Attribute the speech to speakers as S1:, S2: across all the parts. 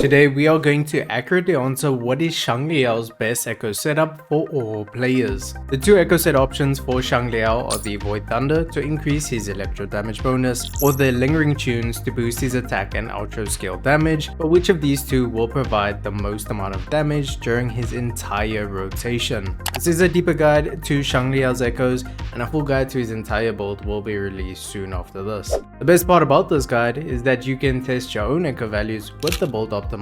S1: Today we are going to accurately answer what is Xiangli Yao's best echo setup for all players. The two echo set options for Xiangli Yao are the Void Thunder to increase his electro damage bonus, or the Lingering Tunes to boost his attack and outro scale damage, but which of these two will provide the most amount of damage during his entire rotation. This is a deeper guide to Xiangli Yao's echoes, and a full guide to his entire build will be released soon after this. The best part about this guide is that you can test your own echo values with the build optimizer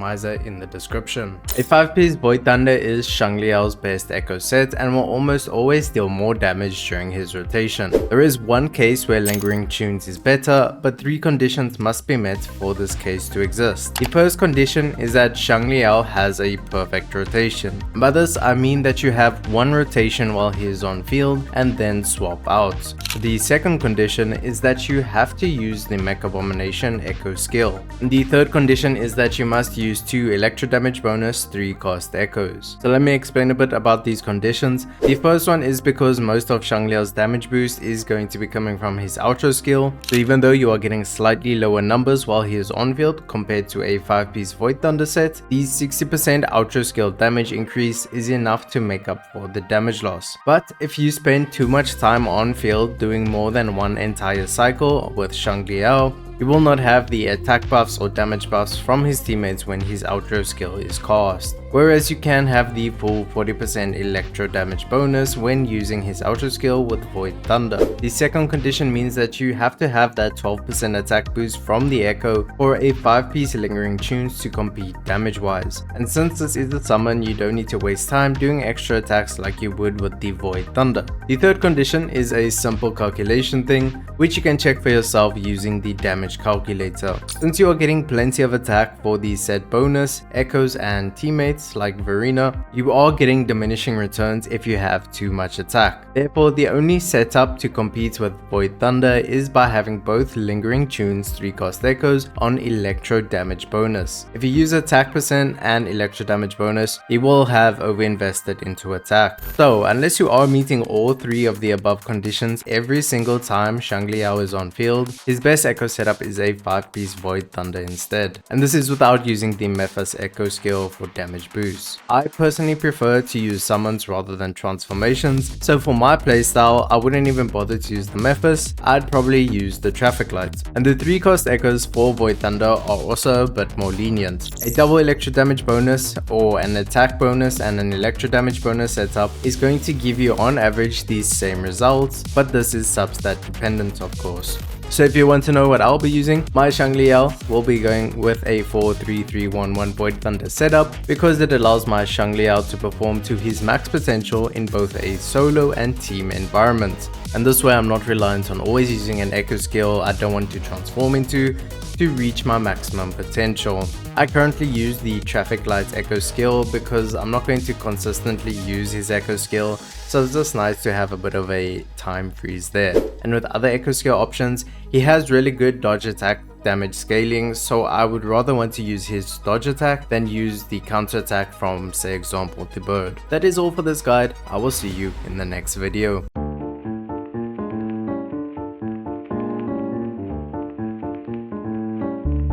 S1: in the description. A 5-piece Void Thunder is Xiangli Yao's best echo set and will almost always deal more damage during his rotation. There is one case where Lingering Tunes is better, but 3 conditions must be met for this case to exist. The first condition is that Xiangli Yao has a perfect rotation. By this I mean that you have one rotation while he is on field and then swap out. The second condition is that you have to use the Mech Abomination echo skill. The third condition is that you must use 2 electro damage bonus 3 cost echoes. So let me explain a bit about these conditions. The first one is because most of Xiangli Yao's damage boost is going to be coming from his outro skill, so even though you are getting slightly lower numbers while he is on field compared to a 5-piece Void Thunder set, the 60% outro skill damage increase is enough to make up for the damage loss. But if you spend too much time on field doing more than one entire cycle with Xiangli Yao, he will not have the attack buffs or damage buffs from his teammates when his outro skill is cast. Whereas you can have the full 40% electro damage bonus when using his outro skill with Void Thunder. The second condition means that you have to have that 12% attack boost from the echo for a 5-piece Lingering Tunes to compete damage wise. And since this is a summon, you don't need to waste time doing extra attacks like you would with the Void Thunder. The third condition is a simple calculation thing, which you can check for yourself using the damage calculator. Since you are getting plenty of attack for the set bonus, echoes and teammates like Verena, you are getting diminishing returns if you have too much attack. Therefore, the only setup to compete with Void Thunder is by having both Lingering Tunes 3 cost echoes on electro damage bonus. If you use attack percent and electro damage bonus, you will have overinvested into attack. So unless you are meeting all 3 of the above conditions every single time Xiangli Yao is on field, his best echo setup is a 5-piece Void Thunder instead. And this is without using the Mephis echo skill for damage boost. I personally prefer to use summons rather than transformations, so for my playstyle I wouldn't even bother to use the Mephis, I'd probably use the traffic light. And the 3 cost echoes for Void Thunder are also a bit more lenient. A double electro damage bonus or an attack bonus and an electro damage bonus setup is going to give you on average these same results, but this is substat dependent of course. So if you want to know what I'll be using, my Xiangli Yao will be going with a 4-3-3-1-1 Void Thunder setup because it allows my Xiangli Yao to perform to his max potential in both a solo and team environment. And this way I'm not reliant on always using an echo skill I don't want to transform into to reach my maximum potential. I currently use the traffic light echo skill because I'm not going to consistently use his echo skill, so it's just nice to have a bit of a time freeze there. And with other echo skill options, he has really good dodge attack damage scaling, so I would rather want to use his dodge attack than use the counter attack from, say example, the bird. That is all for this guide. I will see you in the next video.